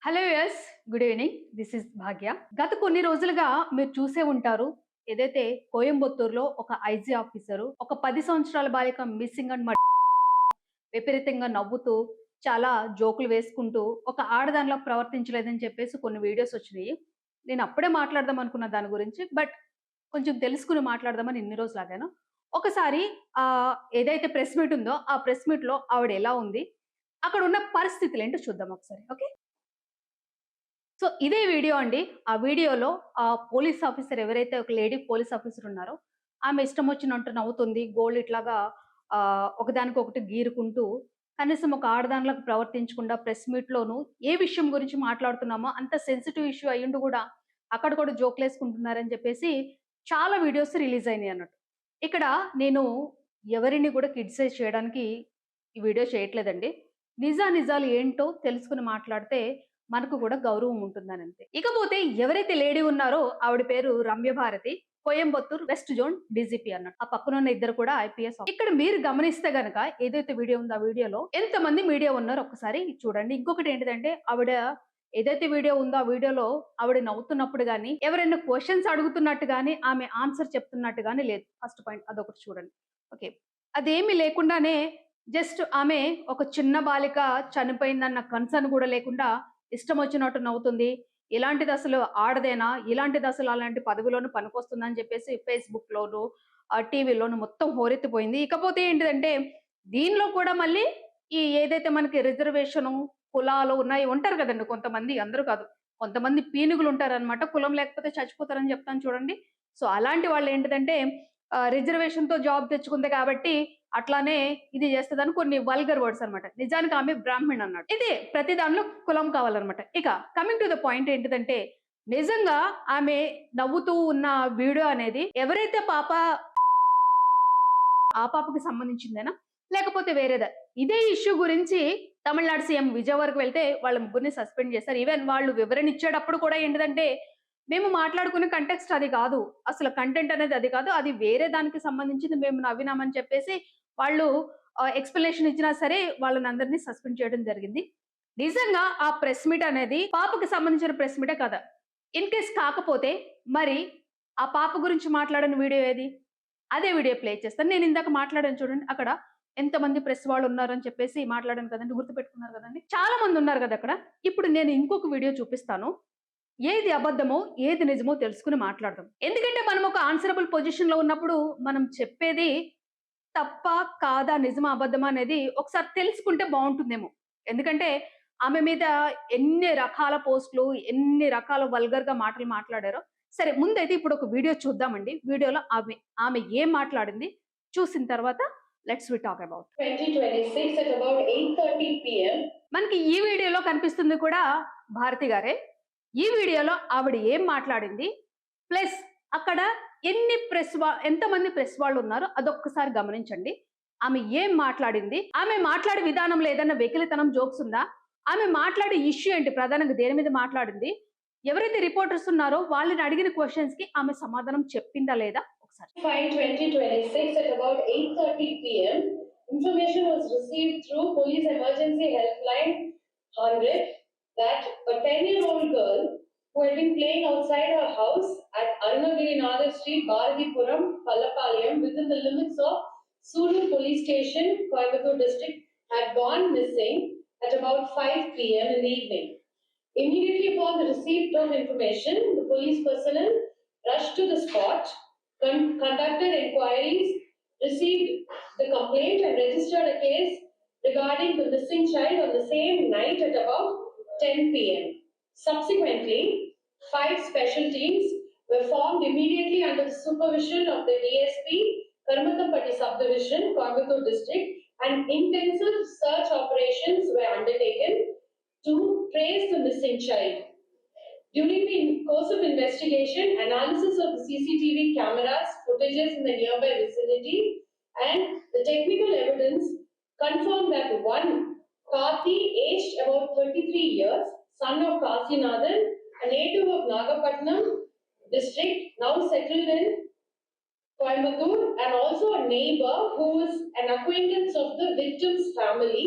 Hello yes good evening. This is Bhagya. గత కొన్ని రోజులుగా మీరు చూసే ఉంటారు. ఏదైతే కోయంబత్తూరులో ఒక ఐజీ ఆఫీసరు ఒక 10 సంవత్సరాల బాలిక మిస్సింగ్ అని విపరీతంగా నవ్వుతూ చాలా జోకులు వేసుకుంటూ ఒక ఆడదానిలా ప్రవర్తించలేదని చెప్పేసి కొన్ని వీడియోస్ వచ్చినాయి. నేను అప్పుడే మాట్లాడదాం అనుకున్న దాని గురించి. బట్ కొంచెం తెలుసుకొని మాట్లాడదామని ఇన్ని రోజులు ఆగాను. ఒకసారి ఏదైతే ప్రెస్ మీట్ ఉందో ఆ ప్రెస్ మీట్‌లో ఆవిడ ఎలా ఉంది? అక్కడ ఉన్న పరిస్థితులేంటో చూద్దాం ఒకసారి. ఓకే. సో ఇదే వీడియో అండి. ఆ వీడియోలో పోలీస్ ఆఫీసర్ ఎవరైతే ఒక లేడీ పోలీస్ ఆఫీసర్ ఉన్నారో, ఆమె ఇష్టం వచ్చినట్టు నవ్వుతుంది. గోల్డ్ ఇట్లాగా ఒకదానికొకటి గీరుకుంటూ, కనీసం ఒక ఆడదానిలాగా ప్రవర్తించకుండా ప్రెస్ మీట్‌లోను ఏ విషయం గురించి మాట్లాడుతున్నామో అంత సెన్సిటివ్ ఇష్యూ అయ్యుండి గూడా, అక్కడ కూడా జోకులేసుకుంటున్నారని చెప్పేసి చాలా వీడియోస్ రిలీజ్ అయినాయి అన్నట్టు. ఇక్కడ నేను ఎవరిని కూడా క్రిటిసైజ్ చేయడానికి ఈ వీడియో చేయట్లేదండి. నిజానిజాలు ఏంటో తెలుసుకొని మాట్లాడితే మనకు కూడా గౌరవం ఉంటుందనంతే. ఇకపోతే ఎవరైతే లేడీ ఉన్నారో ఆవిడ పేరు Ramya Bharathi. Coimbatore west zone DGP అన్నట్టు. ఆ పక్కనున్న ఇద్దరు కూడా ఐపీఎస్. ఇక్కడ మీరు గమనిస్తే గనక ఏదైతే వీడియో ఉందో ఆ వీడియోలో ఎంతమంది మీడియా ఉన్నారో ఒక్కసారి చూడండి. ఇంకొకటి ఏంటిదంటే ఆవిడ ఏదైతే వీడియో ఉందో ఆ వీడియోలో ఆవిడ నవ్వుతున్నప్పుడు గాని, ఎవరైనా క్వెషన్స్ అడుగుతున్నట్టు గాని, ఆమె ఆన్సర్ చెప్తున్నట్టు గాని లేదు. ఫస్ట్ పాయింట్ అదొకటి చూడండి. ఓకే. అదేమి లేకుండానే జస్ట్ ఆమె ఒక చిన్న బాలిక చనిపోయిందన్న కన్సర్న్ కూడా లేకుండా ఇష్టమొచ్చినట్టు నవ్వుతుంది. ఇలాంటిదసలు ఆడదేనా? ఇలాంటిదసలు అలాంటి పదవిలోను పనికొస్తుందని చెప్పేసి ఫేస్‌బుక్‌లోను, టీవీలోను మొత్తం హోరెత్తిపోయింది. ఇకపోతే ఏంటిదంటే, దీనిలో కూడా మళ్ళీ ఏదైతే మనకి రిజర్వేషను, కులాలు ఉన్నాయి ఉంటారు గదండీ కొంతమంది, అందరూ కాదు. కొంతమంది పీనుగులుంటారనమాట. కులం లేకపోతే చచ్చిపోతారని చెప్తాను చూడండి. సో, అలాంటి వాళ్ళేంటిదంటే రిజర్వేషన్‌తో జాబ్ తెచ్చుకుంది కాబట్టి అట్లానే ఇది చేస్తదని కొన్ని వల్గర్ వర్డ్స్ అన్నమాట. నిజానికి ఆమె బ్రాహ్మణ్ అన్నాడు. ఇదే ప్రతి దానిలో కులం కావాలన్నమాట. ఇక కమింగ్ టు ద పాయింట్ ఏంటిదంటే, నిజంగా ఆమె నవ్వుతూ ఉన్న వీడియో అనేది ఎవరైతే ఆ పాపకి సంబంధించిందేనా? లేకపోతే వేరేదా? ఇదే ఇష్యూ గురించి తమిళనాడు సీఎం విజయ్ వరకు వెళ్తే వాళ్ళ ముగ్గురిని సస్పెండ్ చేశారు. ఈవెన్ వాళ్ళు వివరణ ఇచ్చేటప్పుడు కూడా ఏంటిదంటే, మేము మాట్లాడుకునే కంటెక్స్ట్ అది కాదు. అసలు కంటెంట్ అనేది అది కాదు. అది వేరే దానికి సంబంధించింది మేము నవ్వినామని చెప్పేసి వాళ్ళు ఎక్స్‌ప్లనేషన్ ఇచ్చినా సరే వాళ్ళనందరిని సస్పెండ్ చేయడం జరిగింది. నిజంగా ఆ ప్రెస్ మీట్ అనేది పాపకి సంబంధించిన ప్రెస్ మీటే కదా! ఇన్ కేస్ కాకపోతే మరి ఆ పాప గురించి మాట్లాడిన వీడియో ఏది? అదే వీడియో ప్లే చేస్తాను. నేను ఇందాక మాట్లాడాను చూడండి. అక్కడ ఎంతమంది ప్రెస్ వాళ్ళున్నారని చెప్పేసి మాట్లాడాను కదండీ! గుర్తుపెట్టుకున్నారు కదండీ! చాలా మందున్నారు గదా! అక్కడ. ఇప్పుడు నేను ఇంకొక వీడియో చూపిస్తాను. ఏది అబద్ధమో, ఏది నిజమో తెలుసుకొని మాట్లాడదాం. ఎందుకంటే మనం ఒక ఆన్సరబుల్ పొజిషన్‌లో ఉన్నప్పుడు మనం చెప్పేది తప్పా? కాదా? నిజమా? అబద్ధమా? అనేది ఒకసారి తెలుసుకుంటే బావుంటుందేమో. ఎందుకంటే ఆమె మీద ఎన్ని రకాల పోస్ట్‌లు, ఎన్ని రకాల వల్గర్‌గా మాటలు మాట్లాడారో. సరే ముందైతే ఇప్పుడు ఒక వీడియో చూద్దామండి. వీడియోలో ఆమె ఏం మాట్లాడింది చూసిన తర్వాత let's we talk about. 2026 at about 8:30 PM. మనకి ఈ వీడియోలో కనిపిస్తుంది కూడా భారతి గారే. ఈ వీడియోలో ఆవిడ ఏం మాట్లాడింది? ప్లస్ అక్కడ ఎంతమంది ప్రెస్ వాళ్ళున్నారో అదొక్కసారి గమనించండి. ఆమె ఏం మాట్లాడింది? ఆమె మాట్లాడే విధానంలో ఏదైనా వెకిలితనం, జోక్స్ ఉందా? ఆమె మాట్లాడే ఇష్యూ ఏంటి? ప్రధానంగా దేని మీద మాట్లాడింది? ఎవరైతే రిపోర్టర్స్ ఉన్నారో వాళ్ళని అడిగిన క్వెషన్స్‌కి ఆమె సమాధానం చెప్పిందా లేదా? ఒకసారి. 5/20/26 at about 8:30 PM, information was received through Police Emergency Helpline 100 that a 10-year-old girl who had been playing outside her house at Arunagirinatha Street, Bharatipuram, Pallapalayam, within the limits of Sulu Police Station, Coimbatore district, had gone missing at about 5 PM in the evening. Immediately upon the receipt of information, the police personnel rushed to the spot, conducted inquiries, received the complaint and registered a case regarding the missing child on the same night at about 10 PM. Subsequently, 5 special teams were formed immediately under the supervision of the DSP, Karmathampatti Subdivision, Coimbatore District, and intensive search operations were undertaken to trace the missing child. During the course of investigation, analysis of the CCTV cameras, footages in the nearby vicinity, and the technical evidence confirmed that one Karthi, aged about 33 years, son of Kasinathan, a native of Nagapatnam district, now settled in Coimbatore, and also a neighbor who was an acquaintance of the victim's family,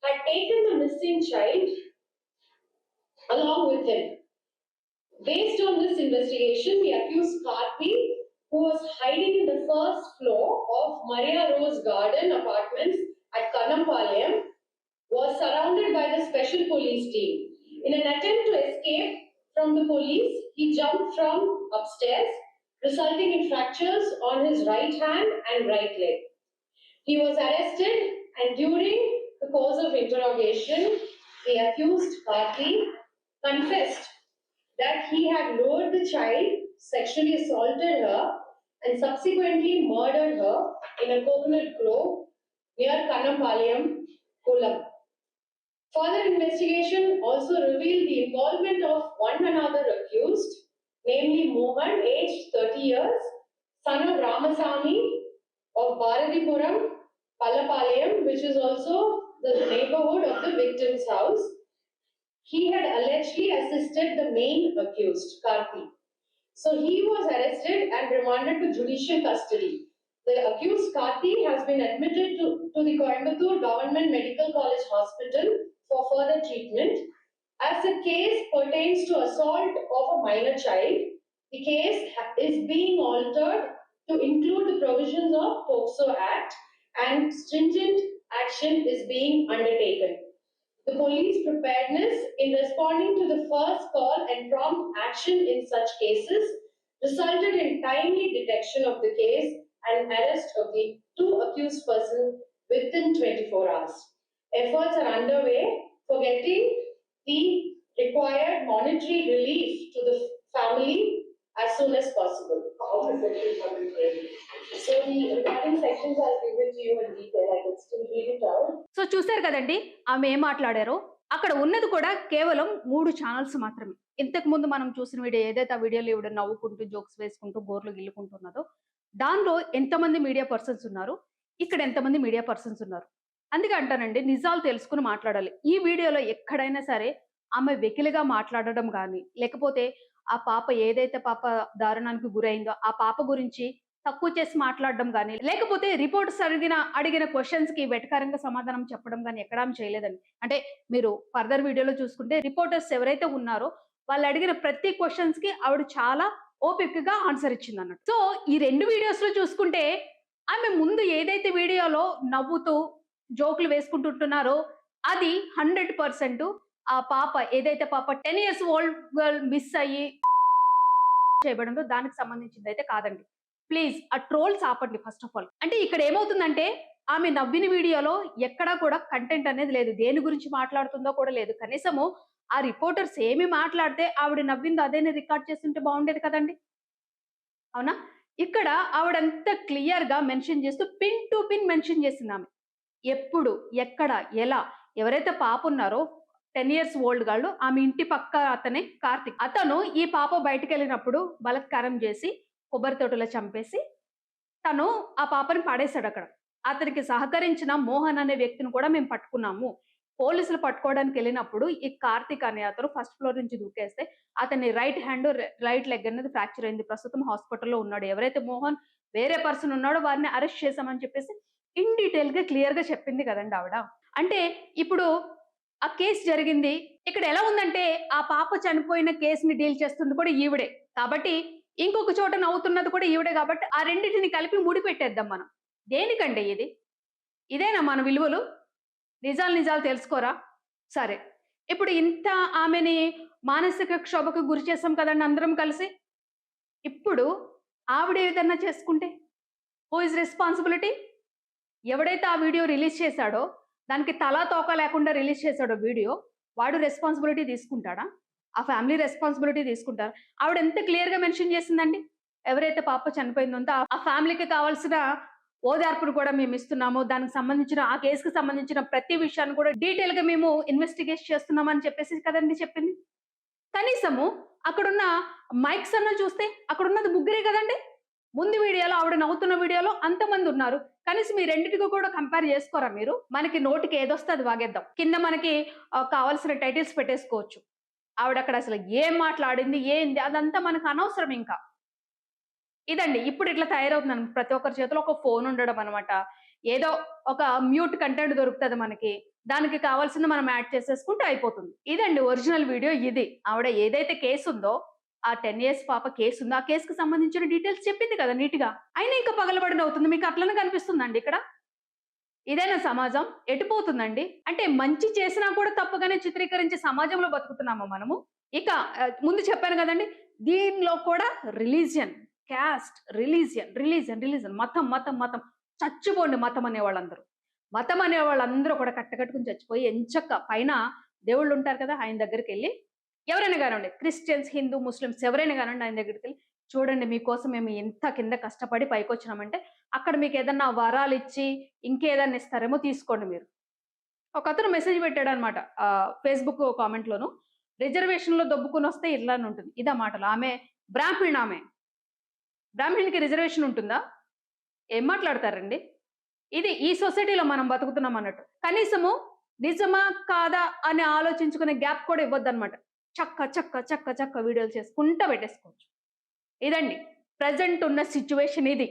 had taken the missing child along with him. Based on this investigation, the accused Karthi, who was hiding in the first floor of Maria Rose Garden apartments at Kanampalayam, was surrounded by the special police team. In an attempt to escape from the police, he jumped from upstairs, resulting in fractures on his right hand and right leg. He was arrested, and during the course of interrogation, the accused Karthi confessed that he had lured the child, sexually assaulted her, and subsequently murdered her in a coconut grove near Kanampalayam, Kollam. Further investigation also revealed the involvement of one another accused, namely Mohan, aged 30 years, son of Ramasamy of Bharatipuram, Pallapalayam, which is also the neighborhood of the victim's house. He had allegedly assisted the main accused, Karthi. So he was arrested and remanded to judicial custody. The accused Karthi has been admitted to the Coimbatore Government Medical College Hospital for further treatment. As the case pertains to assault of a minor child, the case is being altered to include the provisions of POCSO Act, and stringent action is being undertaken. The police preparedness in responding to the first call and prompt action in such cases resulted in timely detection of the case and arrest of the two accused persons within 24 hours. Efforts are underway for getting the required monetary relief to the family as soon as possible. All the sections have been read. So the regarding sections I'll give it to you in detail. I could still read it out. So చూశారు కదండి ఆమె ఏం మాట్లాడారో. అక్కడ ఉన్నది కూడా కేవలం 3 channels మాత్రమే. ఇంతకు ముందు మనం చూసిన వీడియో ఏదైతే ఆ వీడియోలో ఈవిడ నవ్వుకుంటూ జోక్స్ వేసుకుంటూ గోర్లు గిల్లుకుంటున్నదో దానిలో ఎంతమంది మీడియా పర్సన్స్ ఉన్నారు, ఇక్కడ ఎంతమంది మీడియా పర్సన్స్ ఉన్నారు. అందుకే అంటానండి నిజాలు తెలుసుకుని మాట్లాడాలి. ఈ వీడియోలో ఎక్కడైనా సరే ఆమె వెకిలిగా మాట్లాడడం కానీ, లేకపోతే ఆ పాప ఏదైతే పాప దారుణానికి గురైందో ఆ పాప గురించి తక్కువ చేసి మాట్లాడడం కానీ, లేకపోతే రిపోర్ట్స్ అడిగిన క్వశ్చన్స్ కి వెటకారంగా సమాధానం చెప్పడం కానీ ఎక్కడా చేయలేదండి. అంటే మీరు ఫర్దర్ వీడియోలో చూసుకుంటే రిపోర్టర్స్ ఎవరైతే ఉన్నారో వాళ్ళు అడిగిన ప్రతి క్వశ్చన్స్ కి ఆవిడ చాలా ఓపికగా ఆన్సర్ ఇచ్చింది అన్నట్టు. సో ఈ 2 వీడియోస్ లో చూసుకుంటే ఆమె ముందు ఏదైతే వీడియోలో నవ్వుతూ జోకులు వేసుకుంటుంటున్నారో అది 100% ఆ పాప ఏదైతే పాప 10 years ఓల్డ్ గర్ల్ మిస్ అయ్యి చేయబడిందో దానికి సంబంధించింది అయితే కాదండి. ప్లీజ్ ఆ ట్రోల్స్ ఆపండి ఫస్ట్ ఆఫ్ ఆల్. అంటే ఇక్కడ ఏమవుతుందంటే ఆమె నవ్విన వీడియోలో ఎక్కడా కూడా కంటెంట్ అనేది లేదు, దేని గురించి మాట్లాడుతుందో కూడా లేదు. కనీసము ఆ రిపోర్టర్స్ ఏమి మాట్లాడితే ఆవిడ నవ్విందో అదేనే రికార్డ్ చేస్తుంటే బాగుండేది కదండి, అవునా? ఇక్కడ ఆవిడంత క్లియర్ గా మెన్షన్ చేస్తూ పిన్ టు పిన్ మెన్షన్ చేసింది ఆమె. ఎప్పుడు, ఎక్కడ, ఎలా, ఎవరైతే పాప ఉన్నారో 10 years ఓల్డ్ గాళ్ళు ఆమె ఇంటి పక్క అతనే కార్తిక్. అతను ఈ పాప బయటికి వెళ్ళినప్పుడు బలత్కారం చేసి కొబ్బరి తోటలో చంపేసి తను ఆ పాపని పడేశాడు అక్కడ. అతనికి సహకరించిన మోహన్ అనే వ్యక్తిని కూడా మేము పట్టుకున్నాము. పోలీసులు పట్టుకోవడానికి వెళ్ళినప్పుడు ఈ కార్తిక్ అనే అతను ఫస్ట్ ఫ్లోర్ నుంచి దూకేస్తే అతని రైట్ హ్యాండ్ రైట్ లెగ్ అనేది ఫ్రాక్చర్ అయింది. ప్రస్తుతం హాస్పిటల్లో ఉన్నాడు. ఎవరైతే మోహన్ వేరే పర్సన్ ఉన్నాడో వారిని అరెస్ట్ చేశామని చెప్పేసి ఇన్ డీటెయిల్ గా క్లియర్ గా చెప్పింది కదండి ఆవిడ. అంటే ఇప్పుడు ఆ కేసు జరిగింది. ఇక్కడ ఎలా ఉందంటే ఆ పాప చనిపోయిన కేసుని డీల్ చేస్తుంది కూడా ఈవిడే కాబట్టి, ఇంకొక చోట నవ్వుతున్నది కూడా ఈవిడే కాబట్టి ఆ రెండింటిని కలిపి ముడిపెట్టేద్దాం మనం. దేనికండి ఇది? ఇదేనా మన విలువలు? నిజాలు తెలుసుకోరా? సరే, ఇప్పుడు ఇంత ఆమెని మానసిక క్షోభకు గురి చేసాం కదండి అందరం కలిసి. ఇప్పుడు ఆవిడ ఏదన్నా చేసుకుంటే హూ ఇస్ రెస్పాన్సిబిలిటీ? ఎవడైతే ఆ వీడియో రిలీజ్ చేశాడో, దానికి తలా తోక లేకుండా రిలీజ్ చేశాడో వీడియో, వాడు రెస్పాన్సిబిలిటీ తీసుకుంటాడా? ఆ ఫ్యామిలీ రెస్పాన్సిబిలిటీ తీసుకుంటారు. ఆవిడ ఎంత క్లియర్ గా మెన్షన్ చేసిందండి. ఎవరైతే పాప చనిపోయిందో ఆ ఫ్యామిలీకి కావాల్సిన ఓదార్పును కూడా మేము ఇస్తున్నాము. దానికి సంబంధించిన ఆ కేసుకు సంబంధించిన ప్రతి విషయాన్ని కూడా డీటెయిల్ గా మేము ఇన్వెస్టిగేట్ చేస్తున్నామని చెప్పేసి కదండి చెప్పింది. కనీసము అక్కడున్న మైక్స్ అన్న చూస్తే అక్కడ ఉన్నది ముగ్గురే కదండి. ముందు వీడియోలో ఆవిడ నవ్వుతున్న వీడియోలో అంతమంది ఉన్నారు. కనీసం ఈ రెండింటికి కూడా కంపేర్ చేసుకోరా మీరు? మనకి నోటికి ఏదొస్తే అది వాగేద్దాం. కింద మనకి కావాల్సిన టైటిల్స్ పెట్టేసుకోవచ్చు. ఆవిడ అక్కడ అసలు ఏం మాట్లాడింది ఏంది అదంతా మనకు అనవసరం. ఇంకా ఇదండి ఇప్పుడు ఇట్లా తయారవుతున్నాను. ప్రతి ఒక్కరి చేతిలో ఒక ఫోన్ ఉండడం అనమాట. ఏదో ఒక మ్యూట్ కంటెంట్ దొరుకుతుంది మనకి. దానికి కావాల్సింది మనం యాడ్ చేసేసుకుంటే అయిపోతుంది. ఇదండి ఒరిజినల్ వీడియో ఇది. ఆవిడ ఏదైతే కేసు ఉందో, ఆ 10 ఇయర్స్ పాప కేసు ఉందో, ఆ కేస్‌కి సంబంధించిన డీటెయిల్స్ చెప్పింది కదా నీట్‌గా. అయినా ఇంకా పగలబడి నవ్వుతుంది. మీకు అట్లనే కనిపిస్తుందండి ఇక్కడ? ఇదేనా సమాజం? ఎటుపోతుందండి? అంటే మంచి చేసినా కూడా తప్పుగానే చిత్రీకరించే సమాజంలో బతుకుతున్నామా మనము? ఇక ముందు చెప్పాను గదండీ! దీనిలో కూడా రిలీజియన్, క్యాస్ట్, రిలీజియన్ మతం, మతం, మతం. చచ్చిపోండి మతం అనేవాళ్ళందరూ. మతం అనేవాళ్ళందరూ కూడా కట్టకట్టుకొని చచ్చిపోయి ఎంచక్కా పైన దేవుళ్ళుంటారు కదా! ఆయన దగ్గరికెళ్లి ఎవరైనా గానివ్వండి క్రిస్టియన్స్, హిందూ, ముస్లిమ్స్ ఎవరైనా గానివ్వండి ఆయన దగ్గరికెళ్లి చూడండి మీకోసం మేము ఇంత కింద కష్టపడి పైకొచ్చినామంటే అక్కడ మీకేదన్నా వరాలిచ్చి ఇంకేదన్నా ఇస్తారేమో తీసుకోండి మీరు. ఒకతను మెసేజ్ పెట్టాడనమాట. ఫేస్‌బుక్ కామెంట్‌లోను. రిజర్వేషన్‌లో దొబ్బుకొనొస్తే ఇట్లనే ఉంటుంది. ఇదా మాటలు. ఆమె బ్రాహ్మిణామె. బ్రాహ్మణునికి రిజర్వేషన్ ఉంటుందా? ఏం మాట్లాడతారండి? ఇది ఈ సొసైటీలో మనం బతుకుతున్నాం అన్నట్టు. కనీసము నిజమా? కాదా? అని ఆలోచించుకునే గ్యాప్ కూడా ఇవ్వద్దనమాట. చక్క వీడియోలు చేసుకుంటా పెట్టేసుకోవచ్చు. ఇదండి. ప్రెజెంట్ ఉన్న సిట్యుయేషన్ ఇది.